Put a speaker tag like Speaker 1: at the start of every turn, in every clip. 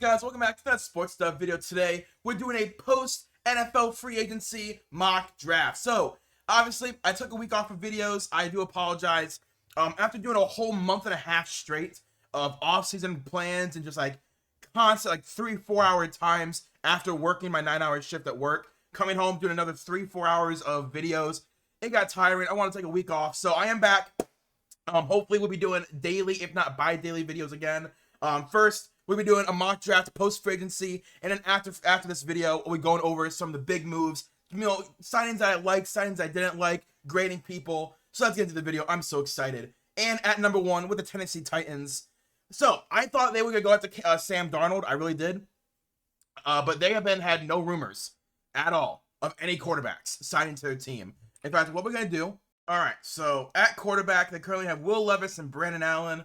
Speaker 1: Guys, welcome back to that sports stuff video. Today we're doing a post NFL free agency mock draft. So obviously I took a week off of videos. I do apologize. After doing a whole month and a half straight of off-season plans and just like constant like 3-4 hour times after working my 9-hour shift at work, coming home doing another 3-4 hours of videos, it got tiring. I want to take a week off, so I am back. Hopefully we'll be doing daily, if not bi-daily videos again. First, we'll be doing a mock draft post free agency, and then after this video, we'll be going over some of the big moves, signings that I liked, signings I didn't like, grading people. So let's get into the video. I'm so excited. And at number 1 with the Tennessee Titans. So I thought they were gonna go after Sam Darnold. I really did. But they have had no rumors at all of any quarterbacks signing to their team. In fact, what we're gonna do. All right, so at quarterback, they currently have Will Levis and Brandon Allen.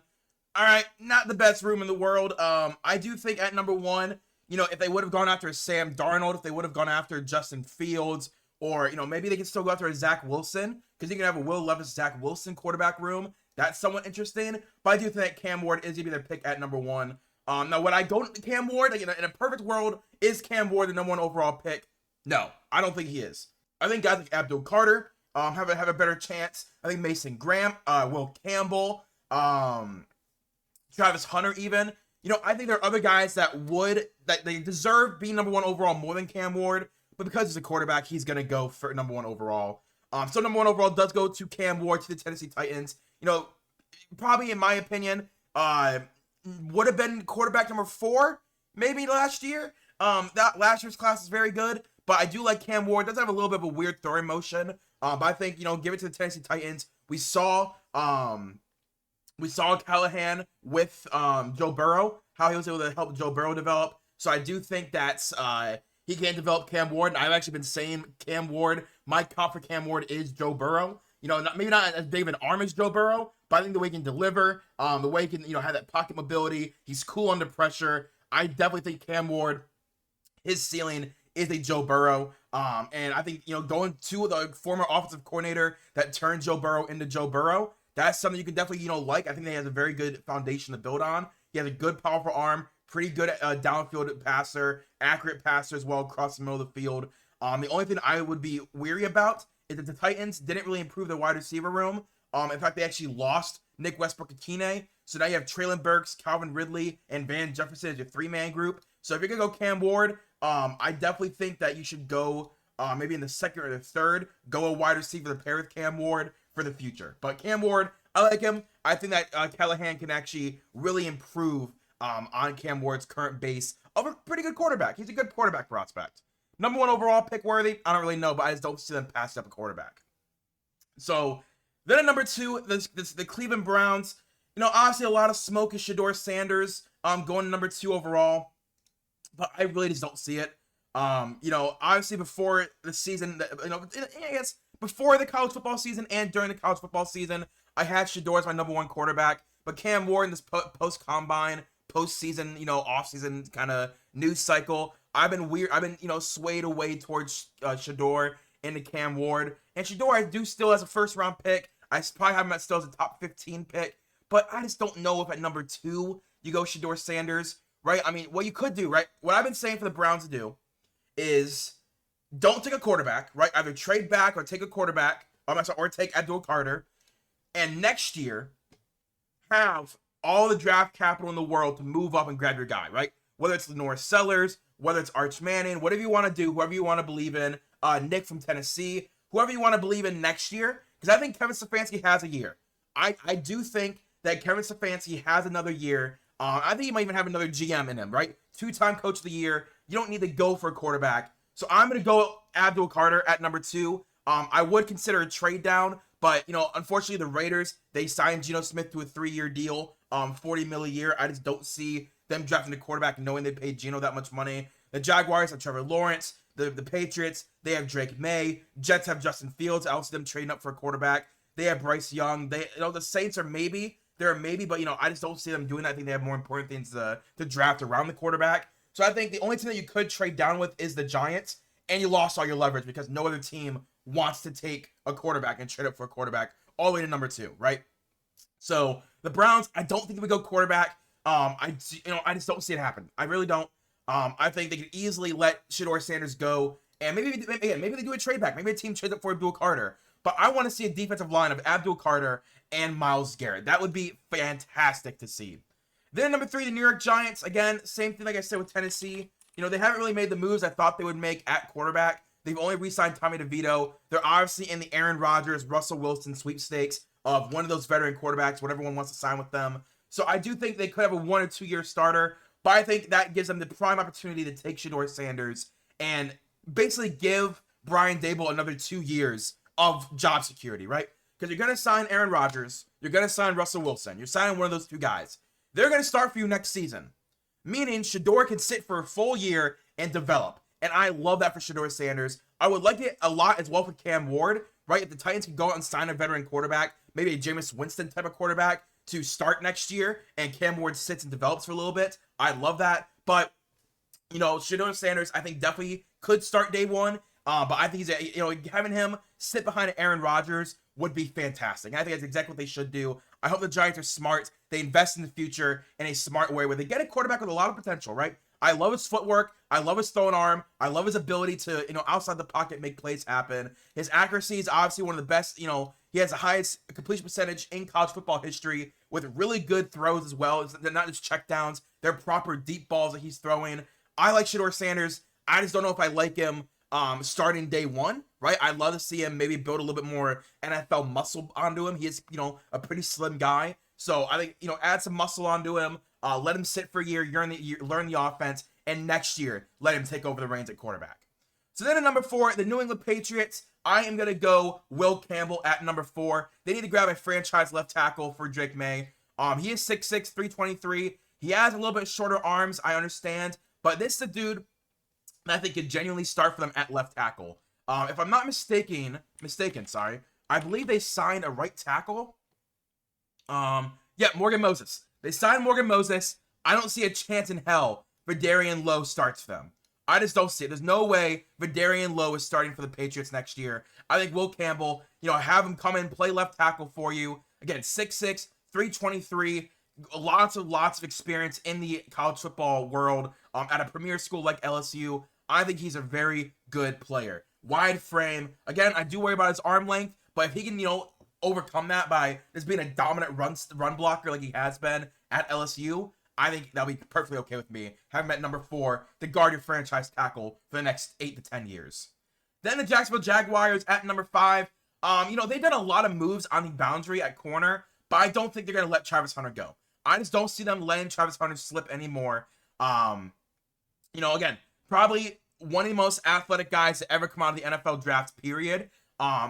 Speaker 1: All right, not the best room in the world. I do think at number 1, if they would have gone after Sam Darnold, if they would have gone after Justin Fields, or, maybe they can still go after a Zach Wilson, because you can have a Will Levis, Zach Wilson quarterback room. That's somewhat interesting. But I do think Cam Ward is going to be their pick at number 1. Now, what I don't, Cam Ward, in a perfect world, is Cam Ward the number 1 overall pick? No, I don't think he is. I think guys like Abdul Carter have a better chance. I think Mason Graham, Will Campbell, Travis Hunter even. I think there are other guys that they deserve being number 1 overall more than Cam Ward, but because he's a quarterback, he's going to go for number 1 overall. So number 1 overall does go to Cam Ward to the Tennessee Titans. Probably in my opinion, would have been quarterback number 4 maybe last year. That last year's class is very good, but I do like Cam Ward. Does have a little bit of a weird throwing motion. But I think, give it to the Tennessee Titans. We saw Callahan with Joe Burrow, how he was able to help Joe Burrow develop. So I do think that's he can develop Cam Ward. And I've actually been saying Cam Ward, my comp for Cam Ward is Joe Burrow. Maybe not as big of an arm as Joe Burrow, but I think the way he can deliver, the way he can, have that pocket mobility, he's cool under pressure. I definitely think Cam Ward, his ceiling is a Joe Burrow. And I think, going to the former offensive coordinator that turned Joe Burrow into Joe Burrow, that's something you can definitely, like. I think he has a very good foundation to build on. He has a good, powerful arm, pretty good downfield passer, accurate passer as well across the middle of the field. The only thing I would be weary about is that the Titans didn't really improve their wide receiver room. In fact, they actually lost Nick Westbrook-Akine. So now you have Traylon Burks, Calvin Ridley, and Van Jefferson as your 3-man group. So if you're going to go Cam Ward, I definitely think that you should go maybe in the 2nd or the 3rd, go a wide receiver to pair with Cam Ward for the future. But Cam Ward, I like him. I think that Callahan can actually really improve on Cam Ward's current base of a pretty good quarterback. He's a good quarterback prospect. Number 1 overall pick worthy, I don't really know, but I just don't see them pass up a quarterback. So then at number 2, the Cleveland Browns. Obviously a lot of smoke is Shedeur Sanders going to number 2 overall, but I really just don't see it. Obviously before the season, I guess before the college football season and during the college football season, I had Shedeur as my number 1 quarterback, but Cam Ward in this post-combine, post-season, off-season kind of news cycle, I've been swayed away towards Shedeur into Cam Ward. And Shedeur, I do still as a 1st-round pick. I probably have him still as a top 15 pick, but I just don't know if at number 2 you go Shedeur Sanders, right? I mean, what you could do, right? What I've been saying for the Browns to do is don't take a quarterback, right? Either trade back or take a quarterback, or take Abdul Carter, and next year have all the draft capital in the world to move up and grab your guy, right? Whether it's Lenore Sellers, whether it's Arch Manning, whatever you want to do, whoever you want to believe in, Nick from Tennessee, whoever you want to believe in next year, because I think Kevin Stefanski has a year. I do think that Kevin Stefanski has another year. I think he might even have another GM in him, right? 2-time coach of the year. You don't need to go for a quarterback. So I'm going to go Abdul Carter at number 2. I would consider a trade down, but, unfortunately the Raiders, they signed Geno Smith to a 3-year deal, $40 million a year. I just don't see them drafting a quarterback knowing they paid Geno that much money. The Jaguars have Trevor Lawrence. The Patriots, they have Drake May. Jets have Justin Fields. I don't see them trading up for a quarterback. They have Bryce Young. The Saints are maybe. They're a maybe, but, I just don't see them doing that. I think they have more important things to draft around the quarterback. So I think the only team that you could trade down with is the Giants, and you lost all your leverage because no other team wants to take a quarterback and trade up for a quarterback all the way to number 2, right? So the Browns, I don't think we go quarterback. I just don't see it happen. I really don't. I think they could easily let Shedeur Sanders go, and maybe they do a trade back. Maybe a team trades up for Abdul Carter. But I want to see a defensive line of Abdul Carter and Myles Garrett. That would be fantastic to see. Then number 3, the New York Giants. Again, same thing like I said with Tennessee. They haven't really made the moves I thought they would make at quarterback. They've only re-signed Tommy DeVito. They're obviously in the Aaron Rodgers, Russell Wilson sweepstakes of one of those veteran quarterbacks, whatever one wants to sign with them. So I do think they could have a 1 or 2 year starter, but I think that gives them the prime opportunity to take Shedeur Sanders and basically give Brian Daboll another 2 years of job security, right? Because you're going to sign Aaron Rodgers, you're going to sign Russell Wilson, you're signing one of those 2 guys. They're going to start for you next season, meaning Shedeur can sit for a full year and develop. And I love that for Shedeur Sanders. I would like it a lot as well for Cam Ward, right? If the Titans can go out and sign a veteran quarterback, maybe a Jameis Winston type of quarterback to start next year, and Cam Ward sits and develops for a little bit, I love that. But, Shedeur Sanders, I think definitely could start day one. But I think having him sit behind Aaron Rodgers would be fantastic. And I think that's exactly what they should do. I hope the Giants are smart. They invest in the future in a smart way where they get a quarterback with a lot of potential, right? I love his footwork. I love his throwing arm. I love his ability to, outside the pocket, make plays happen. His accuracy is obviously one of the best. He has the highest completion percentage in college football history with really good throws as well. They're not just checkdowns. They're proper deep balls that he's throwing. I like Shedeur Sanders. I just don't know if I like him starting day one, right? I'd love to see him maybe build a little bit more NFL muscle onto him. He is, a pretty slim guy. So I think, add some muscle onto him. Let him sit for a year, learn the offense, and next year, let him take over the reins at quarterback. So then at number 4, the New England Patriots, I am going to go Will Campbell at number 4. They need to grab a franchise left tackle for Drake May. He is 6'6", 323. He has a little bit shorter arms, I understand, but this is a dude that I think could genuinely start for them at left tackle. If I'm not mistaken, I believe they signed a right tackle. Morgan Moses. They signed Morgan Moses. I don't see a chance in hell Vidarian Lowe starts for them. I just don't see it. There's no way Vidarian Lowe is starting for the Patriots next year. I think Will Campbell, have him come in, play left tackle for you. Again, 6'6", 323, lots of experience in the college football world at a premier school like LSU. I think he's a very good player. Wide frame. Again, I do worry about his arm length, but if he can, overcome that by just being a dominant run blocker like he has been at LSU, I think that'll be perfectly okay with me. Having him at number 4 to guard your franchise tackle for the next 8 to 10 years. Then the Jacksonville Jaguars at number 5. They've done a lot of moves on the boundary at corner, but I don't think they're going to let Travis Hunter go. I just don't see them letting Travis Hunter slip anymore. Again, probably one of the most athletic guys to ever come out of the NFL draft, period.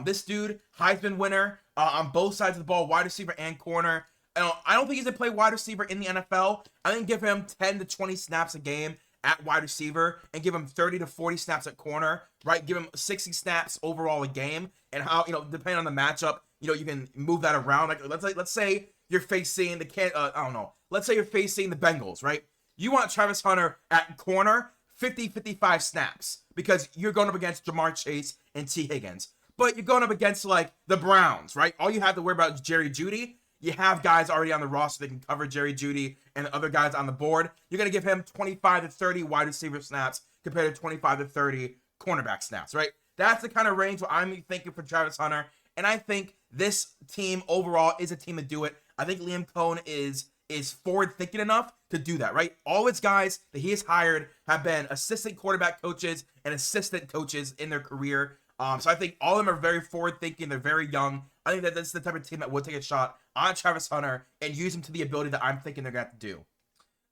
Speaker 1: This dude, Heisman winner on both sides of the ball, wide receiver and corner. I don't think he's going to play wide receiver in the NFL. I think give him 10 to 20 snaps a game at wide receiver and give him 30 to 40 snaps at corner, right? Give him 60 snaps overall a game, and how, depending on the matchup, you can move that around. Like let's say you're facing let's say you're facing the Bengals, right? You want Travis Hunter at corner, 50-55 snaps, because you're going up against Jamar Chase and T. Higgins. But you're going up against, like, the Browns, right? All you have to worry about is Jerry Jeudy. You have guys already on the roster that can cover Jerry Jeudy and other guys on the board. You're going to give him 25 to 30 wide receiver snaps compared to 25 to 30 cornerback snaps, right? That's the kind of range what I'm thinking for Travis Hunter. And I think this team overall is a team to do it. I think Liam Cohn is forward-thinking enough to do that, right? All its guys that he has hired have been assistant quarterback coaches and assistant coaches in their career. So I think all of them are very forward-thinking. They're very young. I think that this is the type of team that would take a shot on Travis Hunter and use him to the ability that I'm thinking they're going to have to do.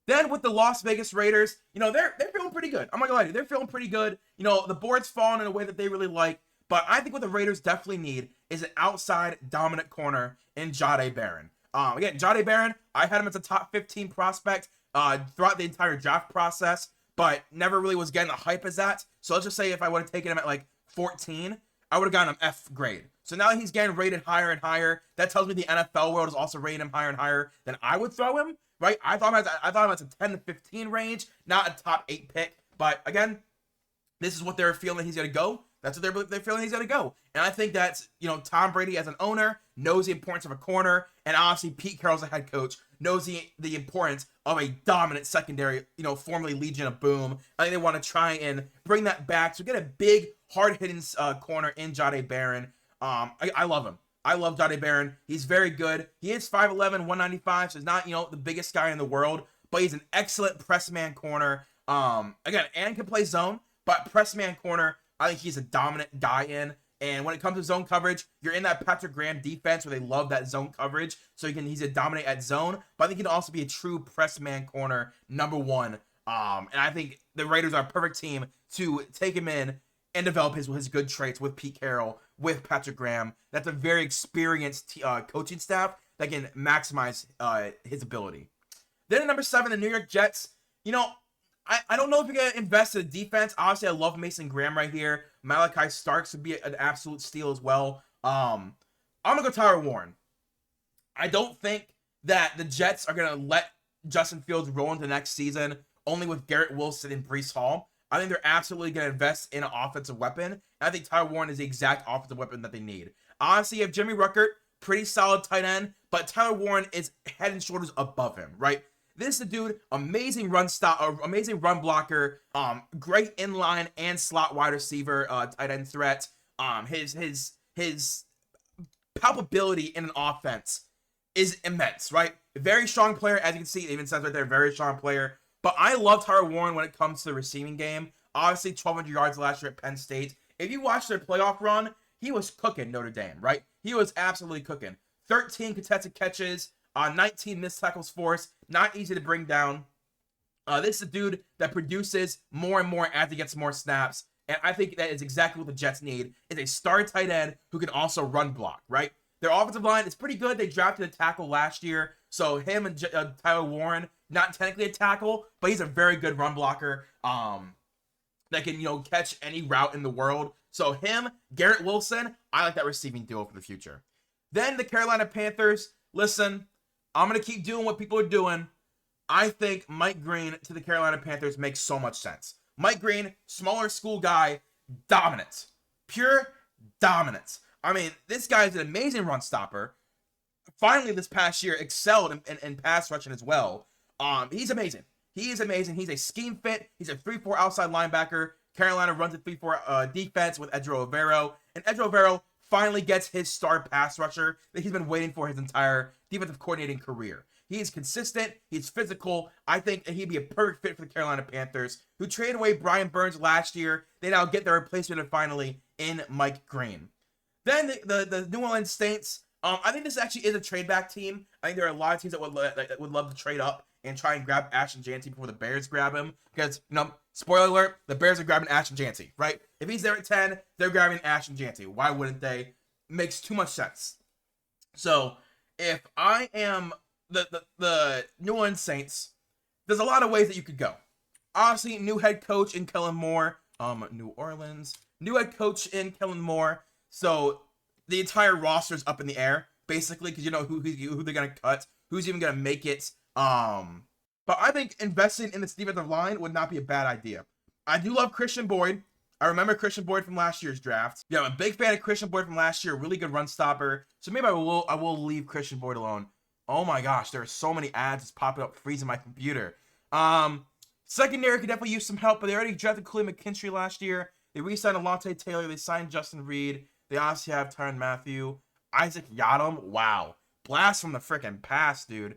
Speaker 1: Then with the Las Vegas Raiders, they're feeling pretty good. I'm not going to lie to you. They're feeling pretty good. The board's fallen in a way that they really like. But I think what the Raiders definitely need is an outside dominant corner in Jahdae Barron. Again, Jahdae Barron, I had him as a top 15 prospect throughout the entire draft process, but never really was getting the hype as that. So let's just say if I would have taken him at like 14, I would have gotten him F grade. So now that he's getting rated higher and higher, that tells me the NFL world is also rating him higher and higher than I would throw him, right? I thought him as a 10 to 15 range, not a top 8 pick. But again, this is what they're feeling that he's going to go. That's what they're feeling he's going to go. And I think that's, Tom Brady as an owner knows the importance of a corner, and obviously Pete Carroll's the head coach, knows the importance of a dominant secondary, formerly Legion of Boom. I think they want to try and bring that back. So get a big, hard-hitting corner in Jahdae Barron. I love him. I love Jahdae Barron. He's very good. He is 5'11", 195, so he's not, the biggest guy in the world, but he's an excellent press man corner. Again, and can play zone, but press man corner, I think he's a dominant guy in. And when it comes to zone coverage, you're in that Patrick Graham defense where they love that zone coverage. So he's a dominate at zone, but I think he can also be a true press man corner, number one. And I think the Raiders are a perfect team to take him in and develop his good traits with Pete Carroll, with Patrick Graham. That's a very experienced coaching staff that can maximize his ability. Then at number 7, the New York Jets. I don't know if you're going to invest in defense. Obviously, I love Mason Graham right here. Malachi Starks would be an absolute steal as well. I'm going to go Tyler Warren. I don't think that the Jets are going to let Justin Fields roll into the next season only with Garrett Wilson and Breece Hall. I think they're absolutely going to invest in an offensive weapon. And I think Tyler Warren is the exact offensive weapon that they need. Honestly, you have Jimmy Ruckert, pretty solid tight end, but Tyler Warren is head and shoulders above him, right? This is a dude, amazing run blocker, great inline and slot wide receiver, tight end threat. His palpability in an offense is immense, right? Very strong player, as you can see, it even says right there, very strong player. But I love Tyler Warren when it comes to the receiving game. Obviously, 1,200 yards last year at Penn State. If you watch their playoff run, he was cooking Notre Dame, right? He was absolutely cooking. 13 contested catches, 19 missed tackles forced, not easy to bring down. This is a dude that produces more and more as he gets more snaps, and I think that is exactly what the Jets need, is a star tight end who can also run block, right? Their offensive line is pretty good. They drafted a tackle last year, so him and Tyler Warren, not technically a tackle, but he's a very good run blocker that can, catch any route in the world. So him, Garrett Wilson, I like that receiving duo for the future. Then the Carolina Panthers, listen, I'm going to keep doing what people are doing. I think Mike Green to the Carolina Panthers makes so much sense. Mike Green, smaller school guy, dominant. Pure dominance. I mean, this guy is an amazing run stopper. Finally, this past year, excelled in pass rushing as well. He's amazing. He is amazing. He's a scheme fit. He's a 3-4 outside linebacker. Carolina runs a 3-4 defense with Edro Avero. And Edro Avero finally gets his star pass rusher that he's been waiting for his entire defensive coordinating career. He is consistent. He's physical. I think he'd be a perfect fit for the Carolina Panthers, who traded away Brian Burns last year. They now get their replacement finally in Mike Green. Then the New Orleans Saints. I think this actually is a trade back team. I think there are a lot of teams that would love to trade up and try and grab Ashton Janty before the Bears grab him. Because, spoiler alert, the Bears are grabbing Ashton Janty, right? If he's there at 10, they're grabbing Ashton Janty. Why wouldn't they? Makes too much sense. So, if I am the New Orleans Saints, there's a lot of ways that you could go. Obviously, new head coach in Kellen Moore. New Orleans. New head coach in Kellen Moore. So, the entire roster is up in the air, basically, because you know who they're going to cut, who's even going to make it. But I think investing in this defensive line would not be a bad idea. I do love Christian Boyd. I remember Christian Boyd from last year's draft. Yeah, I'm a big fan of Christian Boyd from last year. Really good run stopper. So maybe I will leave Christian Boyd alone. Oh my gosh, there are so many ads that's popping up, freezing my computer. Secondary could definitely use some help, but they already drafted Khalil McKinstry last year. They re-signed Alontae Taylor. They signed Justin Reed. They obviously have Tyrann Mathieu. Isaac Yiadom. Wow. Blast from the freaking past, dude.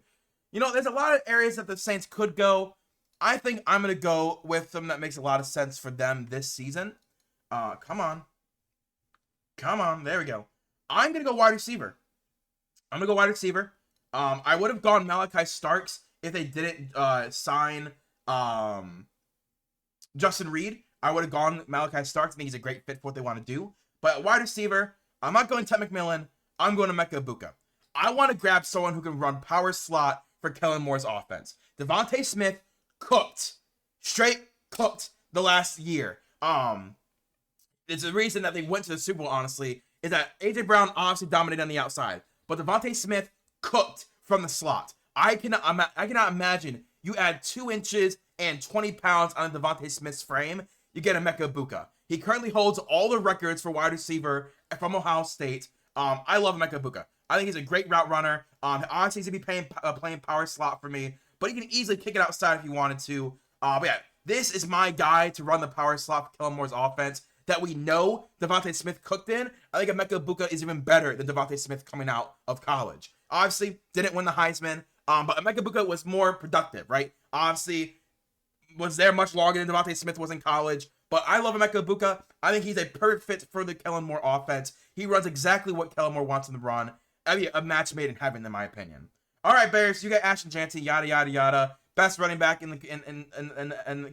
Speaker 1: There's a lot of areas that the Saints could go. I think I'm going to go with them that makes a lot of sense for them this season. Come on. There we go. I'm going to go wide receiver. I would have gone Malachi Starks if they didn't sign Justin Reed. I would have gone Malachi Starks. I think he's a great fit for what they want to do. But wide receiver, I'm not going Ted McMillan. I'm going to Emeka Egbuka. I want to grab someone who can run power slot for Kellen Moore's offense. Devontae Smith cooked. Straight cooked the last year. It's the reason that they went to the Super Bowl, honestly, is that A.J. Brown obviously dominated on the outside. But Devontae Smith cooked from the slot. I cannot imagine you add 2 inches and 20 pounds on Devontae Smith's frame, you get Emeka Egbuka. He currently holds all the records for wide receiver from Ohio State. I love Emeka Egbuka. I think he's a great route runner. Honestly, he's gonna be playing power slot for me, but he can easily kick it outside if he wanted to. But yeah, this is my guy to run the power slot for Kellen Moore's offense that we know Devontae Smith cooked in. I think Emeka Egbuka is even better than Devontae Smith coming out of college. Obviously, didn't win the Heisman, but Emeka Egbuka was more productive, right? Obviously, was there much longer than Devontae Smith was in college. But I love Emeka Egbuka. I think he's a perfect fit for the Kellen Moore offense. He runs exactly what Kellen Moore wants him to run. I mean, a match made in heaven, in my opinion. All right, Bears, you got Ashton Jeanty, yada yada yada. Best running back in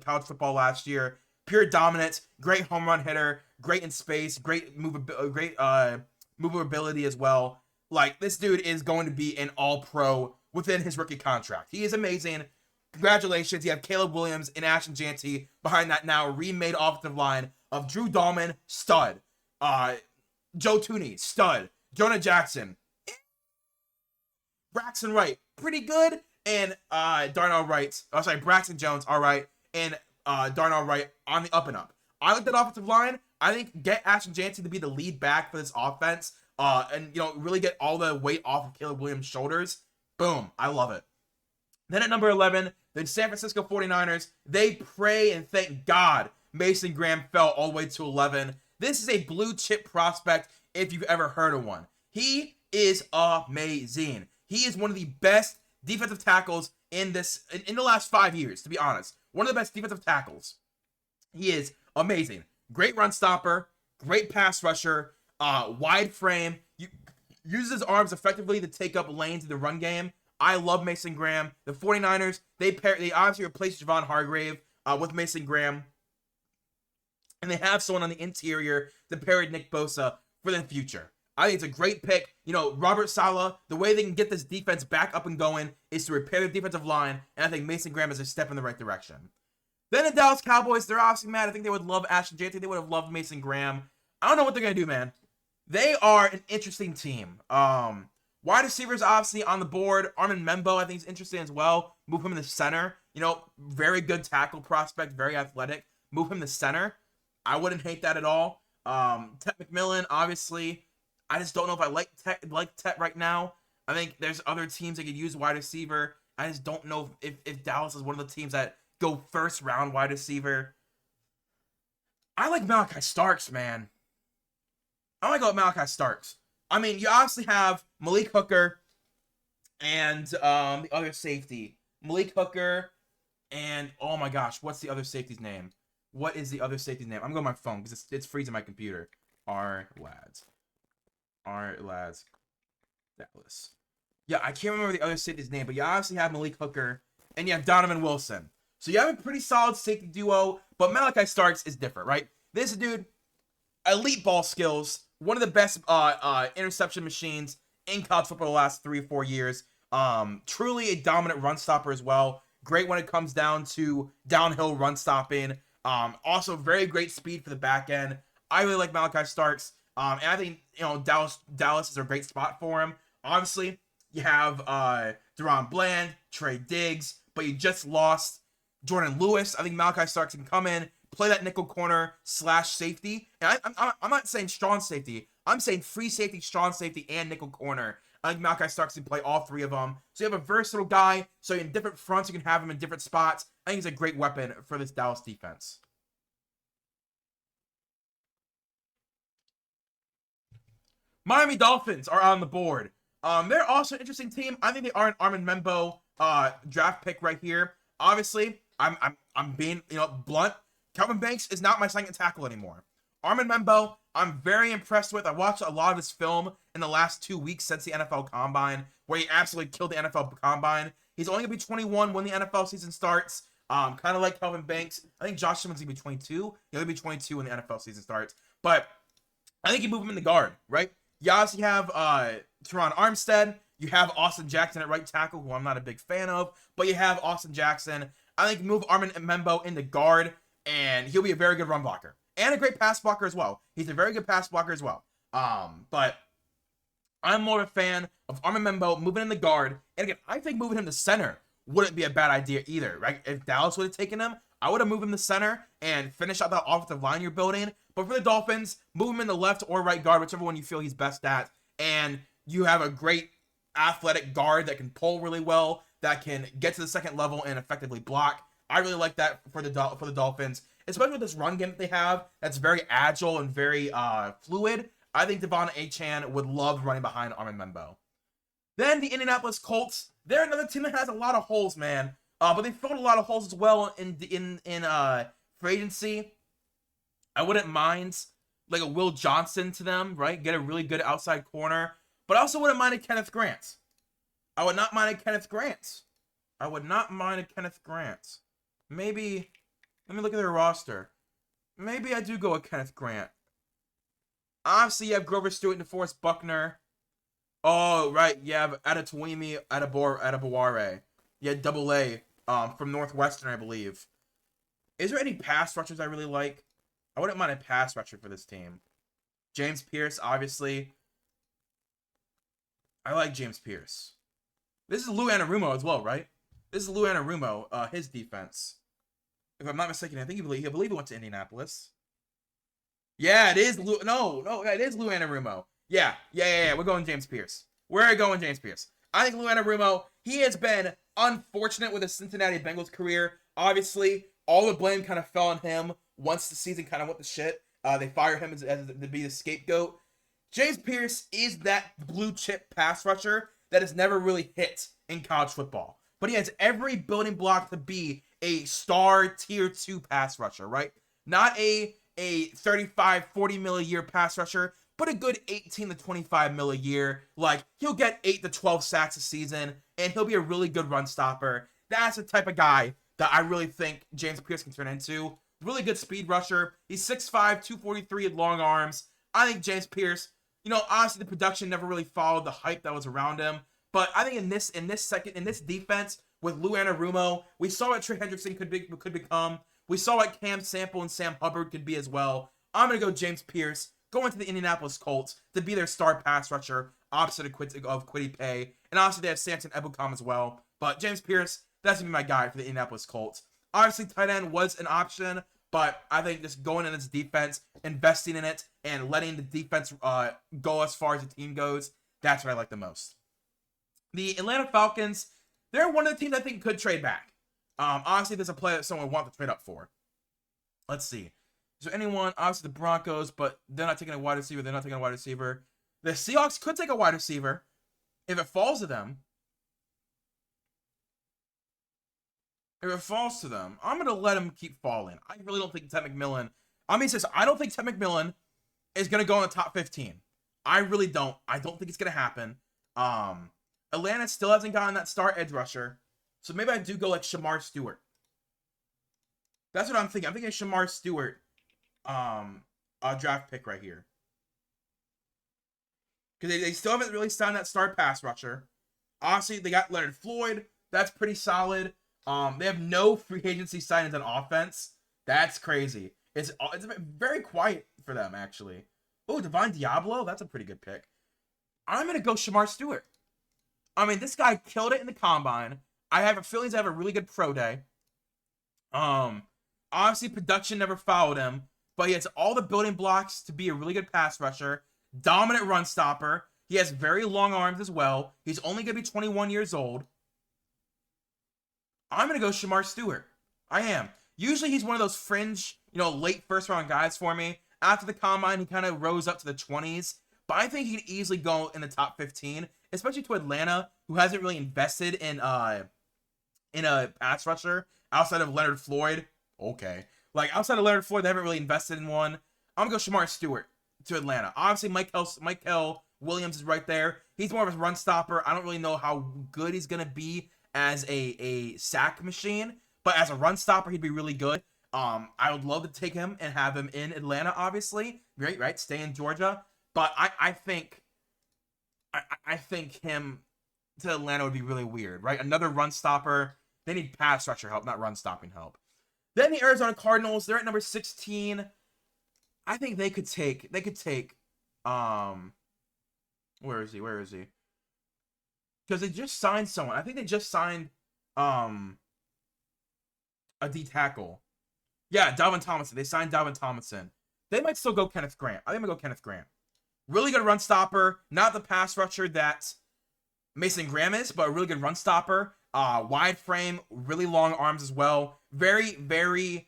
Speaker 1: college football last year. Pure dominance, great home run hitter, great in space, great movability as well. Like, this dude is going to be an all-pro within his rookie contract. He is amazing. Congratulations, you have Caleb Williams and Ashton Jeanty behind that now remade offensive line of Drew Dahlman, stud. Joe Tooney, stud. Jonah Jackson. Braxton Wright, pretty good. And Darnell Wright, Braxton Jones, all right. And Darnell Wright on the up and up. I like that offensive line. I think get Ashton Jeanty to be the lead back for this offense. And, really get all the weight off of Caleb Williams' shoulders. Boom, I love it. Then at number 11, the San Francisco 49ers, they pray and thank God Mason Graham fell all the way to 11. This is a blue chip prospect if you've ever heard of one. He is amazing. He is one of the best defensive tackles in the last 5 years, to be honest. One of the best defensive tackles. He is amazing. Great run stopper, great pass rusher, wide frame, uses his arms effectively to take up lanes in the run game. I love Mason Graham. The 49ers, they obviously replaced Javon Hargrave with Mason Graham. And they have someone on the interior to pair with Nick Bosa for the future. I think it's a great pick. Robert Saleh, the way they can get this defense back up and going is to repair the defensive line. And I think Mason Graham is a step in the right direction. Then the Dallas Cowboys, they're obviously mad. I think they would love Ashton Jeanty. They would have loved Mason Graham. I don't know what they're going to do, man. They are an interesting team. Wide receivers obviously on the board. Armin Membo, I think, is interesting as well. Move him in the center. Very good tackle prospect, very athletic. Move him to center. I wouldn't hate that at all. Tet McMillan, obviously. I just don't know if I like Tet right now. I think there's other teams that could use wide receiver. I just don't know if Dallas is one of the teams that go first round wide receiver. I like Malachi Starks, man. I want to go with Malachi Starks. I mean, you obviously have Malik Hooker and the other safety. Malik Hooker and, oh my gosh, what's the other safety's name? What is the other safety's name? I'm going to my phone because it's freezing my computer. R-Lads. Dallas. Yeah, I can't remember the other safety's name, but you obviously have Malik Hooker and you have Donovan Wilson. So you have a pretty solid safety duo, but Malachi Starks is different, right? This dude, elite ball skills, one of the best interception machines in college football the last 3 or 4 years. Truly a dominant run stopper as well. Great when it comes down to downhill run stopping. Also very great speed for the back end. I really like Malachi Starks. And I think, Dallas is a great spot for him. Obviously, you have Deron Bland, Trey Diggs, but you just lost Jordan Lewis. I think Malachi Starks can come in, play that nickel corner / safety. And I'm not saying strong safety. I'm saying free safety, strong safety, and nickel corner. I think Malachi Starks can play all 3 of them. So you have a versatile guy. So in different fronts, you can have him in different spots. I think he's a great weapon for this Dallas defense. Miami Dolphins are on the board. They're also an interesting team. I think they are an Armin Membo draft pick right here. Obviously, I'm being blunt. Kelvin Banks is not my second tackle anymore. Armin Membo, I'm very impressed with. I watched a lot of his film in the last 2 weeks since the NFL Combine, where he absolutely killed the NFL Combine. He's only going to be 21 when the NFL season starts. Kind of like Kelvin Banks. I think Josh Simmons is going to be 22. He'll be 22 when the NFL season starts. But I think you move him in the guard, right? You obviously have Teron Armstead. You have Austin Jackson at right tackle, who I'm not a big fan of. But you have Austin Jackson. I think you move Armin Membo in the guard, and he'll be a very good run blocker. And a great pass blocker as well. He's a very good pass blocker as well. But I'm more of a fan of Armin Membo moving in the guard. And again, I think moving him to center wouldn't be a bad idea either, right? If Dallas would have taken him, I would have moved him to center and finish out that offensive line you're building. But for the Dolphins, move him in the left or right guard, whichever one you feel he's best at. And you have a great athletic guard that can pull really well, that can get to the second level and effectively block. I really like that for the Dolphins, especially with this run game that they have that's very agile and very fluid. I think Devon Achane would love running behind Armin Membo. Then the Indianapolis Colts, they're another team that has a lot of holes, man. But they filled a lot of holes as well in free agency. I wouldn't mind like a Will Johnson to them, right? Get a really good outside corner. But I also wouldn't mind a Kenneth Grant. I would not mind a Kenneth Grant. I would not mind a Kenneth Grant. Maybe, let me look at their roster. Maybe I do go with Kenneth Grant. Obviously, you have Grover Stewart and DeForest Buckner. Oh, right. You have Adetoyimi Adebaware. Yeah, double A from Northwestern, I believe. Is there any pass rushers I really like? I wouldn't mind a pass rusher for this team. James Pierce, obviously. I like James Pierce. This is Lou Anarumo as well, right? This is Lou Anarumo, his defense. If I'm not mistaken, I believe he went to Indianapolis. Yeah, it is Lou. No, it is Lou Anarumo. Yeah. We're going James Pierce. We're going James Pierce. I think Lou Anarumo, he has been unfortunate with his Cincinnati Bengals career. Obviously, all the blame kind of fell on him once the season kind of went to shit. They fired him as to be the scapegoat. James Pierce is that blue chip pass rusher that has never really hit in college football. But he has every building block to be a star tier 2 pass rusher, right? Not a 35, 40 mil a year pass rusher, but a good 18 to 25 mil a year. Like, he'll get 8 to 12 sacks a season, and he'll be a really good run stopper. That's the type of guy that I really think James Pierce can turn into. Really good speed rusher. He's 6'5", 243 with long arms. I think James Pierce, honestly, the production never really followed the hype that was around him. But I think in this defense with Lou Anarumo, we saw what Trey Hendrickson could become. We saw what Cam Sample and Sam Hubbard could be as well. I'm gonna go James Pierce, going to the Indianapolis Colts to be their star pass rusher, opposite of Kwity Paye, and obviously they have Samson Ebukam as well. But James Pierce, that's gonna be my guy for the Indianapolis Colts. Obviously, tight end was an option, but I think just going in its defense, investing in it, and letting the defense go as far as the team goes, that's what I like the most. The Atlanta Falcons, they're one of the teams I think could trade back. Obviously, there's a player that someone would want to trade up for. Let's see. Is there anyone? Obviously, the Broncos, but they're not taking a wide receiver. The Seahawks could take a wide receiver if it falls to them. I'm going to let him keep falling. I really don't think Ted McMillan. I don't think Ted McMillan is going to go in the top 15. I really don't. I don't think it's going to happen. Atlanta still hasn't gotten that star edge rusher. So maybe I do go like Shamar Stewart. That's what I'm thinking. I'm thinking Shamar Stewart, a draft pick right here. Because they still haven't really signed that star pass rusher. Obviously, they got Leonard Floyd. That's pretty solid. They have no free agency signings on offense. That's crazy. It's very quiet for them, actually. Oh, Divine Diablo. That's a pretty good pick. I'm going to go Shamar Stewart. I mean, this guy killed it in the combine. I have a feeling he's have a really good pro day. Obviously, production never followed him, but he has all the building blocks to be a really good pass rusher, dominant run stopper. He has very long arms as well. He's only going to be 21 years old. I'm going to go Shamar Stewart. I am. Usually, he's one of those fringe, late first-round guys for me. After the combine, he kind of rose up to the 20s. But I think he could easily go in the top 15, especially to Atlanta, who hasn't really invested in a pass rusher outside of Leonard Floyd. Okay. Like, outside of Leonard Floyd, they haven't really invested in one. I'm going to go Shamar Stewart to Atlanta. Obviously, Michael Williams is right there. He's more of a run stopper. I don't really know how good he's going to be as a sack machine, but as a run stopper, he'd be really good. I would love to take him and have him in Atlanta, obviously. Right? Stay in Georgia. But I think him to Atlanta would be really weird, right? Another run stopper. They need pass rusher help, not run stopping help. Then the Arizona Cardinals, they're at number 16. I think they could take where is he? Because they just signed someone. I think they just signed a D tackle. Yeah, Dalvin Tomlinson. They signed Dalvin Tomlinson. They might still go Kenneth Grant. I think I'm going to go Kenneth Grant. Really good run stopper. Not the pass rusher that Mason Graham is, but a really good run stopper. Wide frame, really long arms as well. Very, very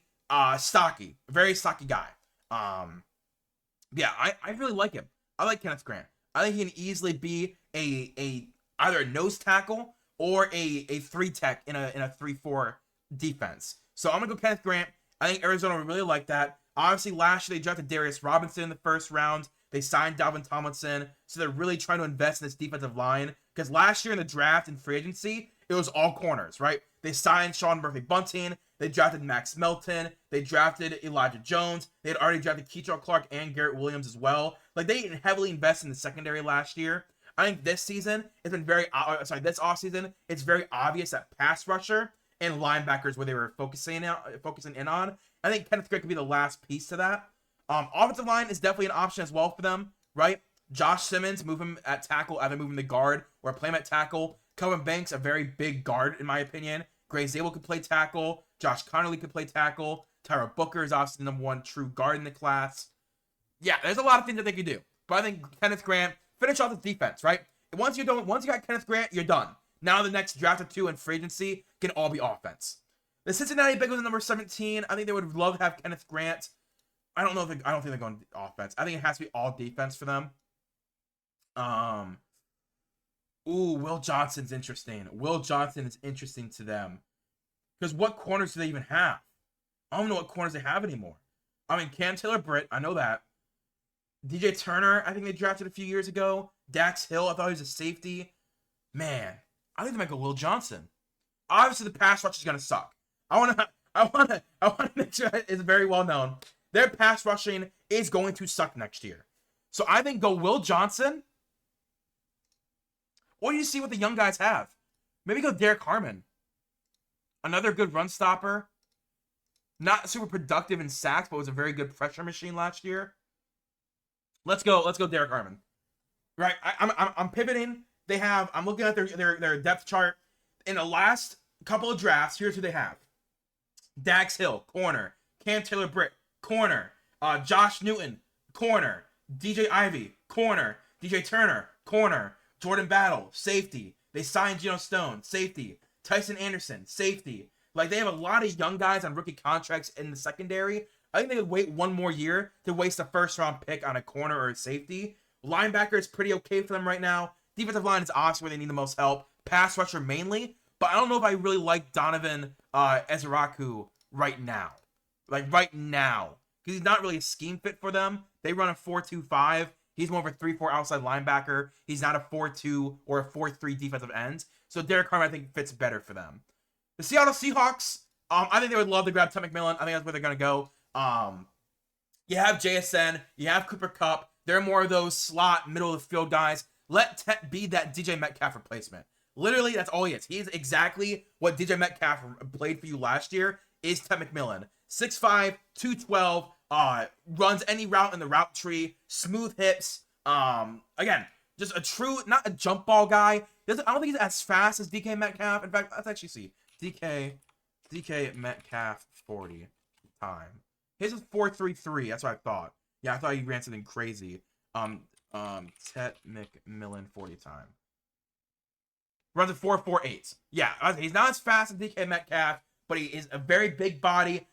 Speaker 1: stocky. Very stocky guy. Yeah, I really like him. I like Kenneth Grant. I think he can easily be a either a nose tackle or a 3-tech in a 3-4 defense. So I'm gonna go Kenneth Grant. I think Arizona would really like that. Obviously, last year they drafted Darius Robinson in the first round. They signed Dalvin Tomlinson, so they're really trying to invest in this defensive line. Because last year in the draft and free agency, it was all corners, right? They signed Sean Murphy-Bunting. They drafted Max Melton. They drafted Elijah Jones. They had already drafted Keitrell Clark and Garrett Williams as well. Like, they heavily invested in the secondary last year. I think this season, it's been very, this offseason, it's very obvious that pass rusher and linebackers where they were focusing in on. I think Kenneth Grant could be the last piece to that. Offensive line is definitely an option as well for them, right? Josh Simmons, move him at tackle, either move him to guard or play him at tackle. Kelvin Banks, a very big guard in my opinion. Gray Zabel could play tackle. Josh Connerly could play tackle. Tyra Booker is obviously the number one true guard in the class. Yeah, there's a lot of things that they could do. But I think Kenneth Grant, finish off the defense, right? Once you got Kenneth Grant, you're done. Now the next draft of 2 in free agency can all be offense. The Cincinnati Bengals at number 17. I think they would love to have Kenneth Grant. I don't think they're going to offense. I think it has to be all defense for them. Will Johnson's interesting. Will Johnson is interesting to them. Because what corners do they even have? I don't know what corners they have anymore. I mean, Cam Taylor-Britt, I know that. DJ Turner, I think they drafted a few years ago. Dax Hill, I thought he was a safety. Man, I think they might go Will Johnson. Obviously, the pass rush is gonna suck. I wanna make sure it's very well known. Their pass rushing is going to suck next year. So I think go Will Johnson. Or you see what the young guys have. Maybe go Derek Harmon. Another good run stopper. Not super productive in sacks, but was a very good pressure machine last year. Let's go Derek Harmon. Right, I'm pivoting. I'm looking at their depth chart. In the last couple of drafts, here's who they have. Dax Hill, corner. Cam Taylor-Britt, corner. Josh Newton, corner. DJ Ivey, corner. DJ Turner, corner. Jordan Battle, safety. They signed Geno Stone, safety. Tyson Anderson, safety. Like, they have a lot of young guys on rookie contracts in the secondary. I think they would wait one more year to waste a first-round pick on a corner or a safety. Linebacker is pretty okay for them right now. Defensive line is obviously where they need the most help. Pass rusher mainly. But I don't know if I really like Donovan Ezeraku right now. Like, right now. Because he's not really a scheme fit for them. They run a 4-2-5. He's more of a 3-4 outside linebacker. He's not a 4-2 or a 4-3 defensive end. So Derek Harmon, I think, fits better for them. The Seattle Seahawks, I think they would love to grab Ted McMillan. I think that's where they're going to go. You have JSN. You have Cooper Kupp. They're more of those slot, middle of the field guys. Let Ted be that DJ Metcalf replacement. Literally, that's all he is. He is exactly what DJ Metcalf played for you last year, is Ted McMillan. 6'5", 212, runs any route in the route tree, smooth hips. Again, just a true, not a jump ball guy. I don't think he's as fast as DK Metcalf. In fact, let's actually see. DK Metcalf 40 time. His is 4.33. That's what I thought. Yeah, I thought he ran something crazy. Ted McMillan 40 time. Runs a 4.48. Yeah, he's not as fast as DK Metcalf, but he is a very big body,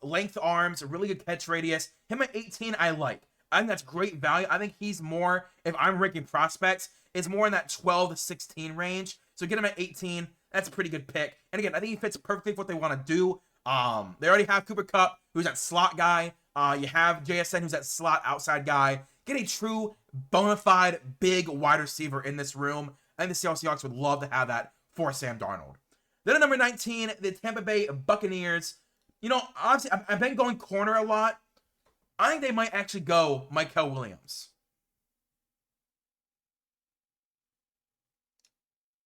Speaker 1: length arms, a really good catch radius. Him at 18, I like. I think that's great value. I think he's more, if I'm ranking prospects, is more in that 12 to 16 range. So get him at 18. That's a pretty good pick. And again, I think he fits perfectly for what they want to do. They already have Cooper Kupp, who's that slot guy. You have JSN, who's that slot outside guy. Get a true, bona fide, big wide receiver in this room. I think the Seattle Seahawks would love to have that for Sam Darnold. Then at number 19, the Tampa Bay Buccaneers. You know, obviously, I've been going corner a lot. I think they might actually go Micah Williams.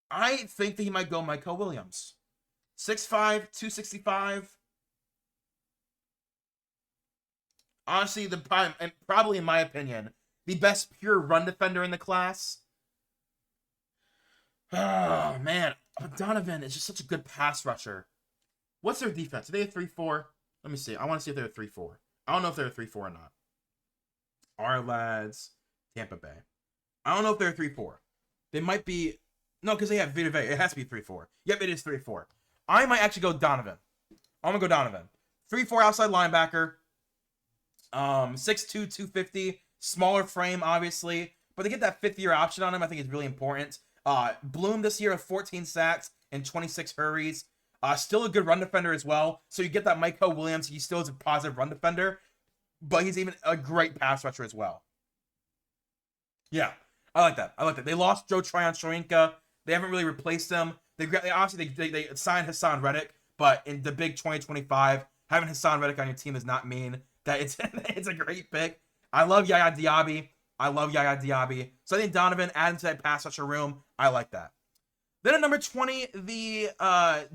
Speaker 1: I think that he might go Micah Williams. 6'5", 265. Honestly, probably in my opinion, the best pure run defender in the class. Oh, man. Donovan is just such a good pass rusher. What's their defense? Are they a 3-4? Let me see. I want to see if they're a 3-4. I don't know if they're a 3-4 or not. Our lads, Tampa Bay. I don't know if they're a 3-4. They might be. No, because they have Vita Vea. It has to be 3-4. Yep, it is 3-4. I might actually go Donovan. I'm going to go Donovan. 3-4 outside linebacker. 6'2", 250. Smaller frame, obviously. But they get that fifth-year option on him, I think is really important. Bloom this year with 14 sacks and 26 hurries. Still a good run defender as well. So you get that Micah Williams. He still is a positive run defender. But he's even a great pass rusher as well. Yeah, I like that. They lost Joe Tryon-Shoyinka. They haven't really replaced him. They signed Hassan Reddick. But in the big 2025, having Hassan Reddick on your team does not mean that it's a great pick. I love Yaya Diaby. So I think Donovan adding to that pass rusher room, I like that. Then at number 20, the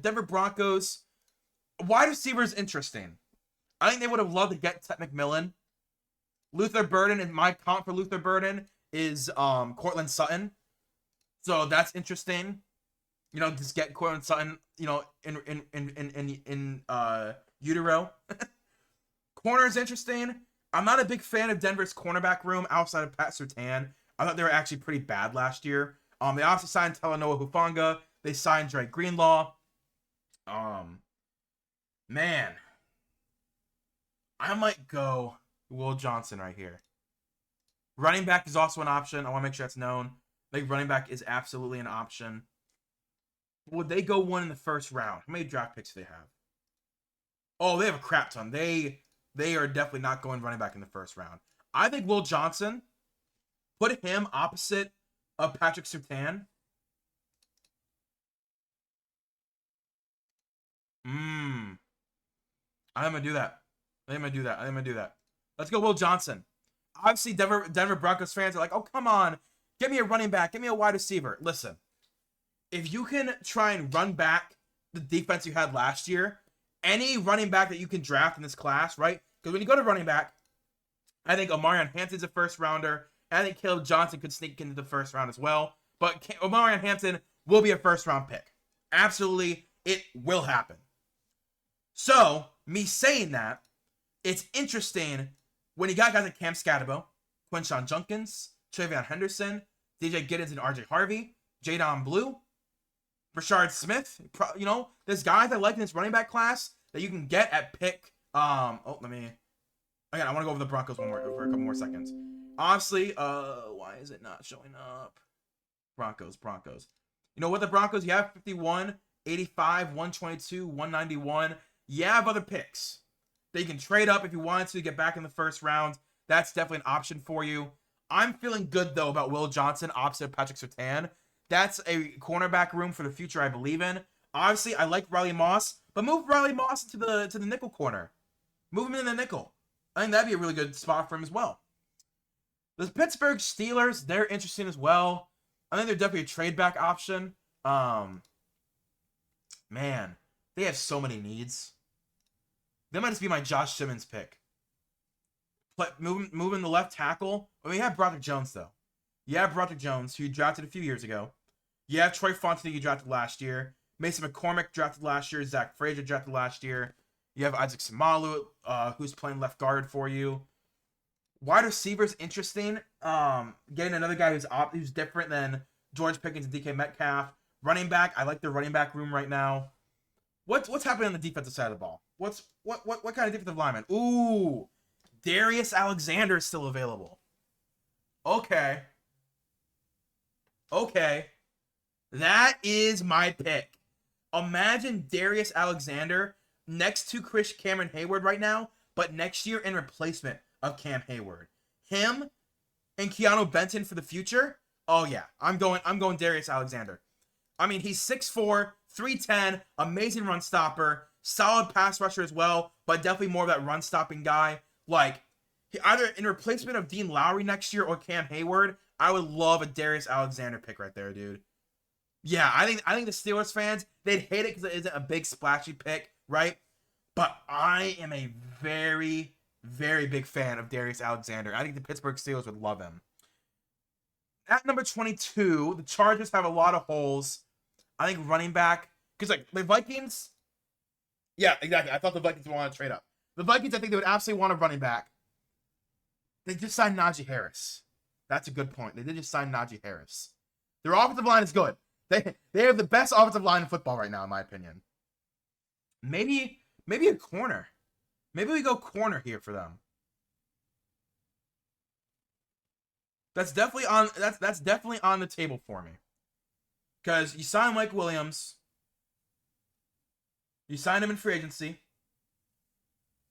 Speaker 1: Denver Broncos. Wide receiver is interesting. I think they would have loved to get Ted McMillan. Luther Burden, and my comp for Luther Burden is Cortland Sutton. So that's interesting. You know, just get Cortland Sutton, you know, in utero. Corner is interesting. I'm not a big fan of Denver's cornerback room outside of Pat Surtain. I thought they were actually pretty bad last year. They also signed Talanoa Hufanga. They signed Drake Greenlaw. Man, I might go Will Johnson right here. Running back is also an option. I want to make sure that's known. I think running back is absolutely an option. Would they go one in the first round? How many draft picks do they have? Oh, they have a crap ton. They are definitely not going running back in the first round. I think Will Johnson, put him opposite of Patrick Surtain. I'm going to do that. Let's go Will Johnson. Obviously, Denver Broncos fans are like, oh, come on. Give me a running back. Give me a wide receiver. Listen, if you can try and run back the defense you had last year, any running back that you can draft in this class, right? Because when you go to running back, I think Omarion Hampton's a first rounder. I think Caleb Johnson could sneak into the first round as well. But Omarion Hampton will be a first round pick. Absolutely, it will happen. So, me saying that, it's interesting when you got guys like Cam Scatterbo, Quinshawn Junkins, Travion Henderson, DJ Giddens and RJ Harvey, Jadon Blue, Rashard Smith. You know, there's guys I like in this running back class that you can get at pick. I want to go over the Broncos for a couple more seconds. Honestly, why is it not showing up? Broncos. You know what, the Broncos, you have 51, 85, 122, 191. You have other picks that you can trade up if you wanted to get back in the first round. That's definitely an option for you. I'm feeling good, though, about Will Johnson opposite Patrick Surtain. That's a cornerback room for the future I believe in. Obviously, I like Riley Moss, but move Riley Moss to the nickel corner. Move him in the nickel. I think that'd be a really good spot for him as well. The Pittsburgh Steelers, they're interesting as well. I think they're definitely a trade back option. Man, they have so many needs. They might just be my Josh Simmons pick. Moving the left tackle. I mean, you have Broderick Jones, though. You have Broderick Jones, who you drafted a few years ago. You have Troy Fontenot, you drafted last year. Mason McCormick drafted last year. Zach Frazier drafted last year. You have Isaac Samalu, who's playing left guard for you. Wide receivers, interesting. Getting another guy who's different than George Pickens and DK Metcalf. Running back, I like their running back room right now. What's happening on the defensive side of the ball? What kind of defensive lineman? Ooh, Darius Alexander is still available. Okay. That is my pick. Imagine Darius Alexander next to Chris Cameron Hayward right now, but next year in replacement of Cam Hayward. Him and Keanu Benton for the future. Oh yeah, I'm going Darius Alexander. I mean, he's 6'4", 310, amazing run stopper, solid pass rusher as well, but definitely more of that run stopping guy. Like, either in replacement of Dean Lowry next year or Cam Hayward, I would love a Darius Alexander pick right there, dude. Yeah, I think the Steelers fans, they'd hate it because it isn't a big splashy pick, right? But I am a very, very big fan of Darius Alexander. I think the Pittsburgh Steelers would love him. At number 22, the Chargers have a lot of holes. I think running back, because like the Vikings, yeah, exactly. I thought the Vikings would want to trade up. The Vikings, I think they would absolutely want a running back. They just signed Najee Harris. That's a good point. They did just sign Najee Harris. Their offensive line is good. They have the best offensive line in football right now, in my opinion. Maybe a corner. Maybe we go corner here for them. That's definitely on the table for me. Because you sign Mike Williams. You sign him in free agency.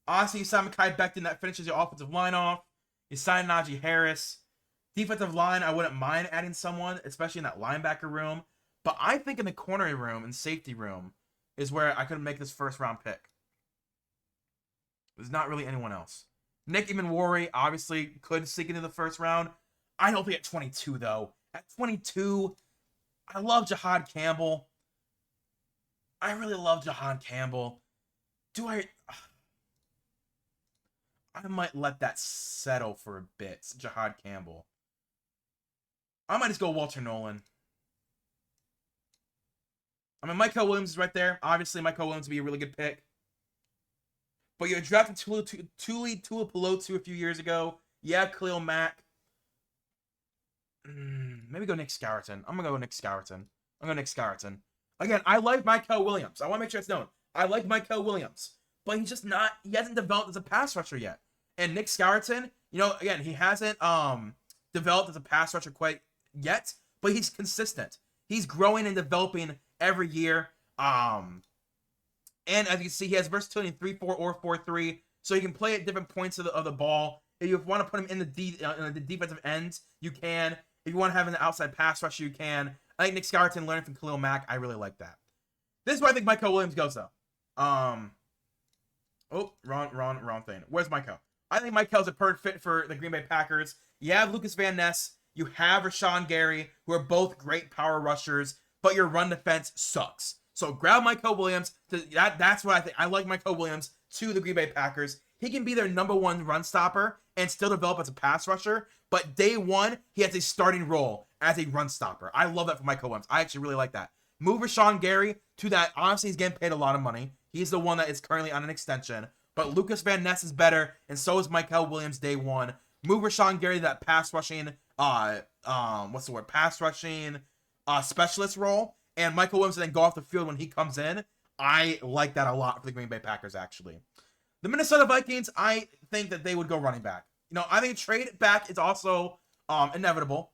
Speaker 1: Honestly, you sign Mekhi Becton, that finishes your offensive line off. You sign Najee Harris. Defensive line, I wouldn't mind adding someone, especially in that linebacker room. But I think in the corner room and safety room is where I could make this first round pick. There's not really anyone else. Nick Emanwari obviously could sneak into the first round. I don't think at 22 though. At 22, I love Jahad Campbell. I really love Jahad Campbell. I might let that settle for a bit, Jahad Campbell. I might just go Walter Nolan. I mean, Michael Williams is right there. Obviously, Michael Williams would be a really good pick. But you drafted Tuli Tuipulotu a few years ago. Yeah, Khalil Mack. Maybe go Nick Scourton. I'm going to go Nick Scourton. Again, I like Michael Williams. I want to make sure it's known. I like Michael Williams. But he's just not, he hasn't developed as a pass rusher yet. And Nick Scourton, again, he hasn't developed as a pass rusher quite yet, but he's consistent. He's growing and developing every year. And as you can see, he has versatility in 3-4 or 4-3, so he can play at different points of the ball. If you want to put him in the defensive ends, you can. If you want to have an outside pass rusher, you can. I think Nick Scourton learning from Khalil Mack, I really like that. This is where I think Michael Williams goes, though. Wrong thing. Where's Michael? I think Michael's a perfect fit for the Green Bay Packers. You have Lucas Van Ness. You have Rashawn Gary, who are both great power rushers, but your run defense sucks. So grab Michael Williams. That's what I think. I like Michael Williams to the Green Bay Packers. He can be their #1 run stopper and still develop as a pass rusher, but day one, he has a starting role as a run stopper. I love that for Michael Williams. I actually really like that. Move Rashawn Gary to that. Honestly, he's getting paid a lot of money. He's the one that is currently on an extension, but Lucas Van Ness is better, and so is Michael Williams day one. Move Rashawn Gary to that pass rushing, pass rushing specialist role, and Michael Williams then go off the field when he comes in. I like that a lot for the Green Bay Packers, actually. The Minnesota Vikings, I think that they would go running back. I think trade back is also inevitable.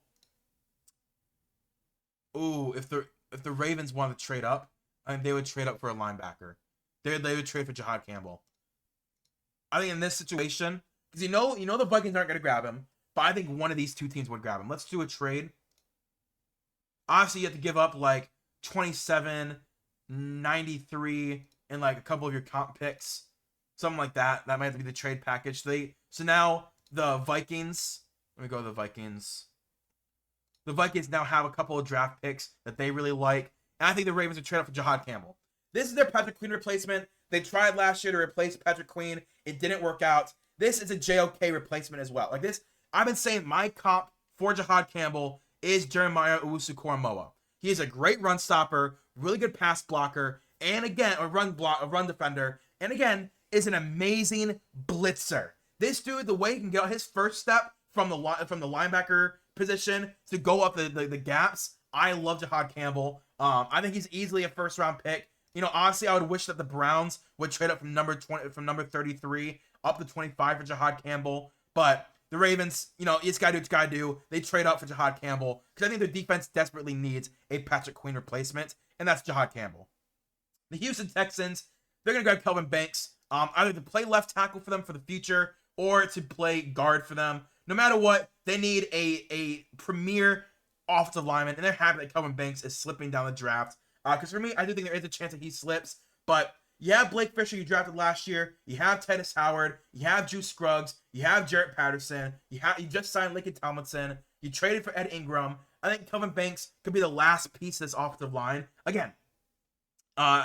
Speaker 1: Ooh, if the Ravens wanted to trade up, I think they would trade up for a linebacker. They would trade for Jahad Campbell. I think in this situation, because you know the Vikings aren't going to grab him, but I think one of these two teams would grab him. Let's do a trade. Obviously, you have to give up like 27, 93, and like a couple of your comp picks. Something like that. That might have to be the trade package. So now the Vikings, let me go to the Vikings. The Vikings now have a couple of draft picks that they really like. And I think the Ravens would trade up for Jahad Campbell. This is their Patrick Queen replacement. They tried last year to replace Patrick Queen. It didn't work out. This is a JOK replacement as well. Like this, I've been saying my comp for Jahad Campbell is Jeremiah Owusu-Koramoah. He is a great run stopper, really good pass blocker, and again, a run defender, and again, is an amazing blitzer. This dude, the way he can get his first step from the linebacker position to go up the gaps, I love Jahad Campbell. I think he's easily a first round pick. Honestly, I would wish that the Browns would trade up from number 33 up to 25 for Jahad Campbell. But the Ravens, it's got to do what it's got to do. They trade up for Jahad Campbell because I think their defense desperately needs a Patrick Queen replacement, and that's Jahad Campbell. The Houston Texans, they're going to grab Kelvin Banks, either to play left tackle for them for the future or to play guard for them. No matter what, they need a premier offensive lineman, and they're happy that Kelvin Banks is slipping down the draft. Because for me, I do think there is a chance that he slips. But you have Blake Fisher you drafted last year. You have Titus Howard. You have Juice Scruggs. You have Jarrett Patterson. You just signed Lincoln Tomlinson. You traded for Ed Ingram. I think Kelvin Banks could be the last piece of this offensive line. Again,